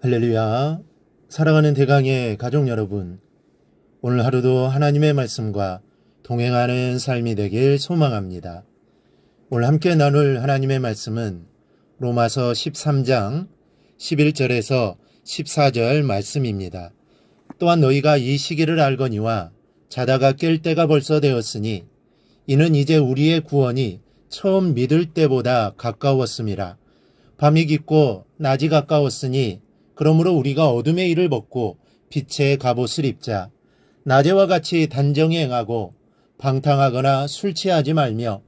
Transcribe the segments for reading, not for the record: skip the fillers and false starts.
할렐루야. 사랑하는 대강의 가족 여러분, 오늘 하루도 하나님의 말씀과 동행하는 삶이 되길 소망합니다. 오늘 함께 나눌 하나님의 말씀은 로마서 13장 11절에서 14절 말씀입니다. 또한 너희가 이 시기를 알거니와 자다가 깰 때가 벌써 되었으니 이는 이제 우리의 구원이 처음 믿을 때보다 가까웠음이라. 밤이 깊고 낮이 가까웠으니 그러므로 우리가 어둠의 일을 벗고 빛의 갑옷을 입자. 낮에와 같이 단정히 행하고 방탕하거나 술 취하지 말며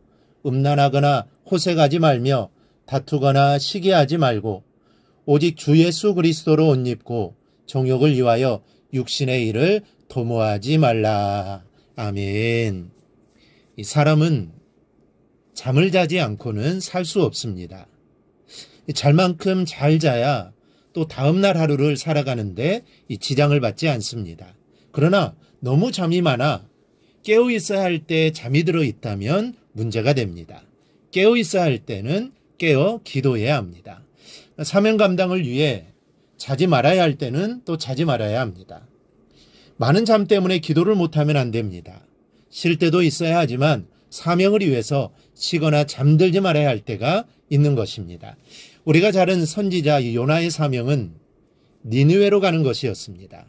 음란하거나 호색하지 말며 다투거나 시기하지 말고 오직 주 예수 그리스도로 옷 입고 정욕을 위하여 육신의 일을 도모하지 말라. 아멘. 이 사람은 잠을 자지 않고는 살 수 없습니다. 잘만큼 잘 자야 또 다음날 하루를 살아가는데 이 지장을 받지 않습니다. 그러나 너무 잠이 많아 깨어 있어야 할 때 잠이 들어 있다면 문제가 됩니다. 깨어 있어야 할 때는 깨어 기도해야 합니다. 사명 감당을 위해 자지 말아야 할 때는 또 자지 말아야 합니다. 많은 잠 때문에 기도를 못하면 안 됩니다. 쉴 때도 있어야 하지만 사명을 위해서 쉬거나 잠들지 말아야 할 때가 있는 것입니다. 우리가 잘 아는 선지자 요나의 사명은 니느웨로 가는 것이었습니다.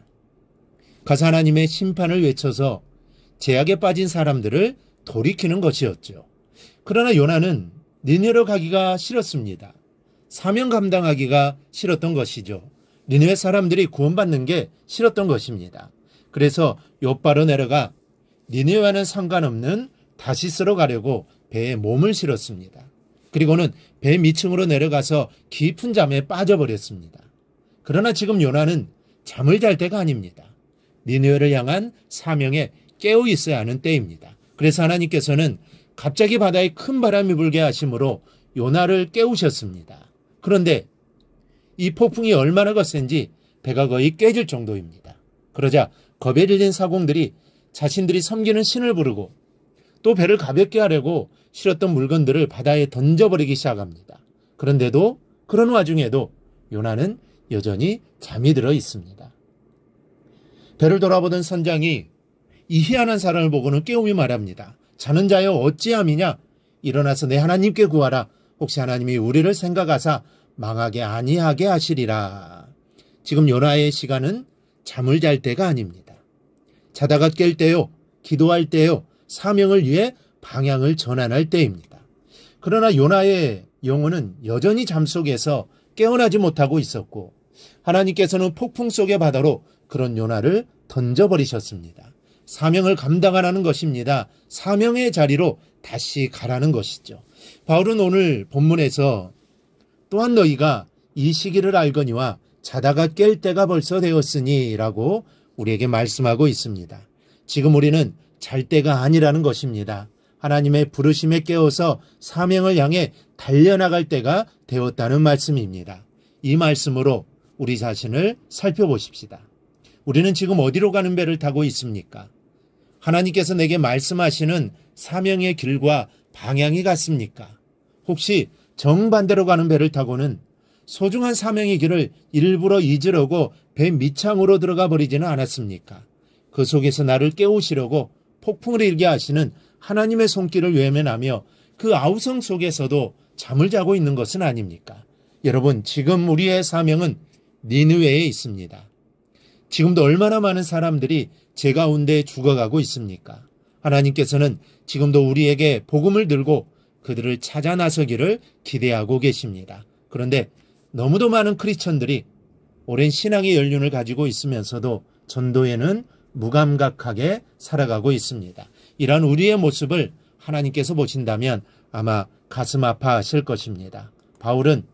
가서 하나님의 심판을 외쳐서 죄악에 빠진 사람들을 돌이키는 것이었죠. 그러나 요나는 니느웨로 가기가 싫었습니다. 사명 감당하기가 싫었던 것이죠. 니느웨 사람들이 구원받는 게 싫었던 것입니다. 그래서 욥바로 내려가 니느웨와는 상관없는 다시스로 가려고 배에 몸을 실었습니다. 그리고는 배 밑층으로 내려가서 깊은 잠에 빠져버렸습니다. 그러나 지금 요나는 잠을 잘 때가 아닙니다. 니느웨를 향한 사명에 깨어 있어야 하는 때입니다. 그래서 하나님께서는 갑자기 바다에 큰 바람이 불게 하심으로 요나를 깨우셨습니다. 그런데 이 폭풍이 얼마나 거센지 배가 거의 깨질 정도입니다. 그러자 겁에 질린 사공들이 자신들이 섬기는 신을 부르고 또 배를 가볍게 하려고 실었던 물건들을 바다에 던져버리기 시작합니다. 그런데도 그런 와중에도 요나는 여전히 잠이 들어 있습니다. 배를 돌아보던 선장이 이 희한한 사람을 보고는 깨우며 말합니다. 자는 자여 어찌함이냐? 일어나서 내 하나님께 구하라. 혹시 하나님이 우리를 생각하사 망하게 아니하게 하시리라. 지금 요나의 시간은 잠을 잘 때가 아닙니다. 자다가 깰 때요, 기도할 때요, 사명을 위해 방향을 전환할 때입니다. 그러나 요나의 영혼은 여전히 잠 속에서 깨어나지 못하고 있었고 하나님께서는 폭풍 속의 바다로 그런 요나를 던져버리셨습니다. 사명을 감당하라는 것입니다. 사명의 자리로 다시 가라는 것이죠. 바울은 오늘 본문에서 또한 너희가 이 시기를 알거니와 자다가 깰 때가 벌써 되었으니 라고 우리에게 말씀하고 있습니다. 지금 우리는 잘 때가 아니라는 것입니다. 하나님의 부르심에 깨어서 사명을 향해 달려나갈 때가 되었다는 말씀입니다. 이 말씀으로 우리 자신을 살펴보십시다. 우리는 지금 어디로 가는 배를 타고 있습니까? 하나님께서 내게 말씀하시는 사명의 길과 방향이 같습니까? 혹시 정반대로 가는 배를 타고는 소중한 사명의 길을 일부러 잊으려고 배 밑창으로 들어가 버리지는 않았습니까? 그 속에서 나를 깨우시려고 폭풍을 일게 하시는 하나님의 손길을 외면하며 그 아우성 속에서도 잠을 자고 있는 것은 아닙니까? 여러분, 지금 우리의 사명은 니느웨에 있습니다. 지금도 얼마나 많은 사람들이 죄 가운데 죽어가고 있습니까? 하나님께서는 지금도 우리에게 복음을 들고 그들을 찾아 나서기를 기대하고 계십니다. 그런데 너무도 많은 크리스천들이 오랜 신앙의 연륜을 가지고 있으면서도 전도에는 무감각하게 살아가고 있습니다. 이런 우리의 모습을 하나님께서 보신다면 아마 가슴 아파하실 것입니다. 바울은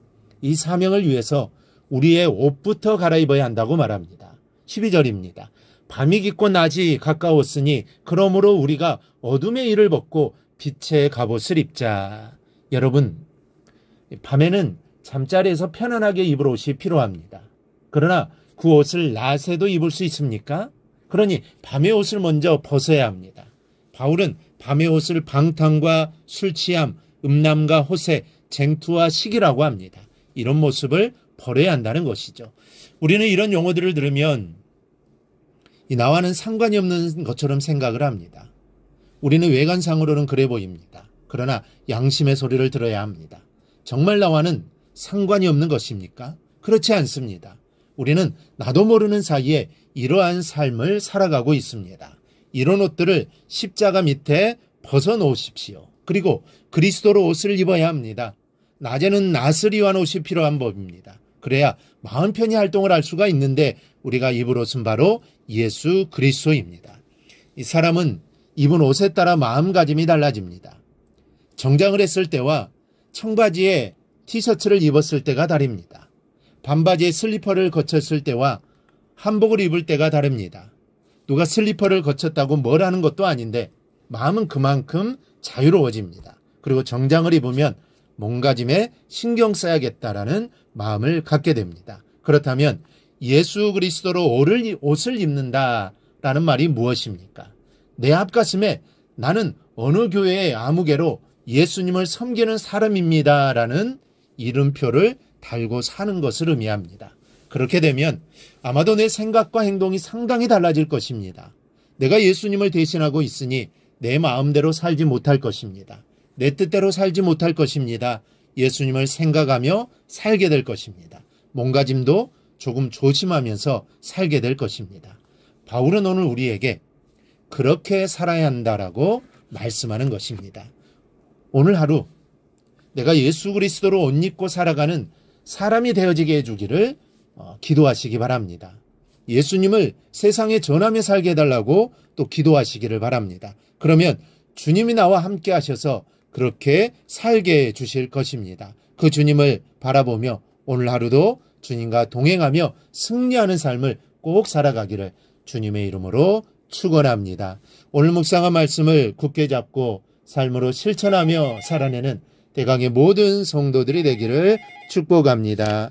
이 사명을 위해서 우리의 옷부터 갈아입어야 한다고 말합니다. 12절입니다. 밤이 깊고 낮이 가까웠으니 그러므로 우리가 어둠의 일을 벗고 빛의 갑옷을 입자. 여러분, 밤에는 잠자리에서 편안하게 입을 옷이 필요합니다. 그러나 그 옷을 낮에도 입을 수 있습니까? 그러니 밤의 옷을 먼저 벗어야 합니다. 바울은 밤의 옷을 방탕과 술 취함, 음란과 호색, 쟁투와 시기라고 합니다. 이런 모습을 버려야 한다는 것이죠. 우리는 이런 용어들을 들으면 나와는 상관이 없는 것처럼 생각을 합니다. 우리는 외관상으로는 그래 보입니다. 그러나 양심의 소리를 들어야 합니다. 정말 나와는 상관이 없는 것입니까? 그렇지 않습니다. 우리는 나도 모르는 사이에 이러한 삶을 살아가고 있습니다. 이런 옷들을 십자가 밑에 벗어놓으십시오. 그리고 그리스도로 옷을 입어야 합니다. 낮에는 낫을 위한 옷이 필요한 법입니다. 그래야 마음 편히 활동을 할 수가 있는데 우리가 입을 옷은 바로 예수 그리스도입니다. 이 사람은 입은 옷에 따라 마음가짐이 달라집니다. 정장을 했을 때와 청바지에 티셔츠를 입었을 때가 다릅니다. 반바지에 슬리퍼를 거쳤을 때와 한복을 입을 때가 다릅니다. 누가 슬리퍼를 거쳤다고 뭘 하는 것도 아닌데 마음은 그만큼 자유로워집니다. 그리고 정장을 입으면 몸가짐에 신경 써야겠다라는 마음을 갖게 됩니다. 그렇다면 예수 그리스도로 옷을 입는다라는 말이 무엇입니까? 내 앞가슴에 나는 어느 교회의 아무개로 예수님을 섬기는 사람입니다라는 이름표를 달고 사는 것을 의미합니다. 그렇게 되면 아마도 내 생각과 행동이 상당히 달라질 것입니다. 내가 예수님을 대신하고 있으니 내 마음대로 살지 못할 것입니다. 내 뜻대로 살지 못할 것입니다. 예수님을 생각하며 살게 될 것입니다. 몸가짐도 조금 조심하면서 살게 될 것입니다. 바울은 오늘 우리에게 그렇게 살아야 한다라고 말씀하는 것입니다. 오늘 하루 내가 예수 그리스도로 옷 입고 살아가는 사람이 되어지게 해주기를 기도하시기 바랍니다. 예수님을 세상에 전하며 살게 해달라고 또 기도하시기를 바랍니다. 그러면 주님이 나와 함께 하셔서 그렇게 살게 해주실 것입니다. 그 주님을 바라보며 오늘 하루도 주님과 동행하며 승리하는 삶을 꼭 살아가기를 주님의 이름으로 축원합니다. 오늘 묵상한 말씀을 굳게 잡고 삶으로 실천하며 살아내는 대강의 모든 성도들이 되기를 축복합니다.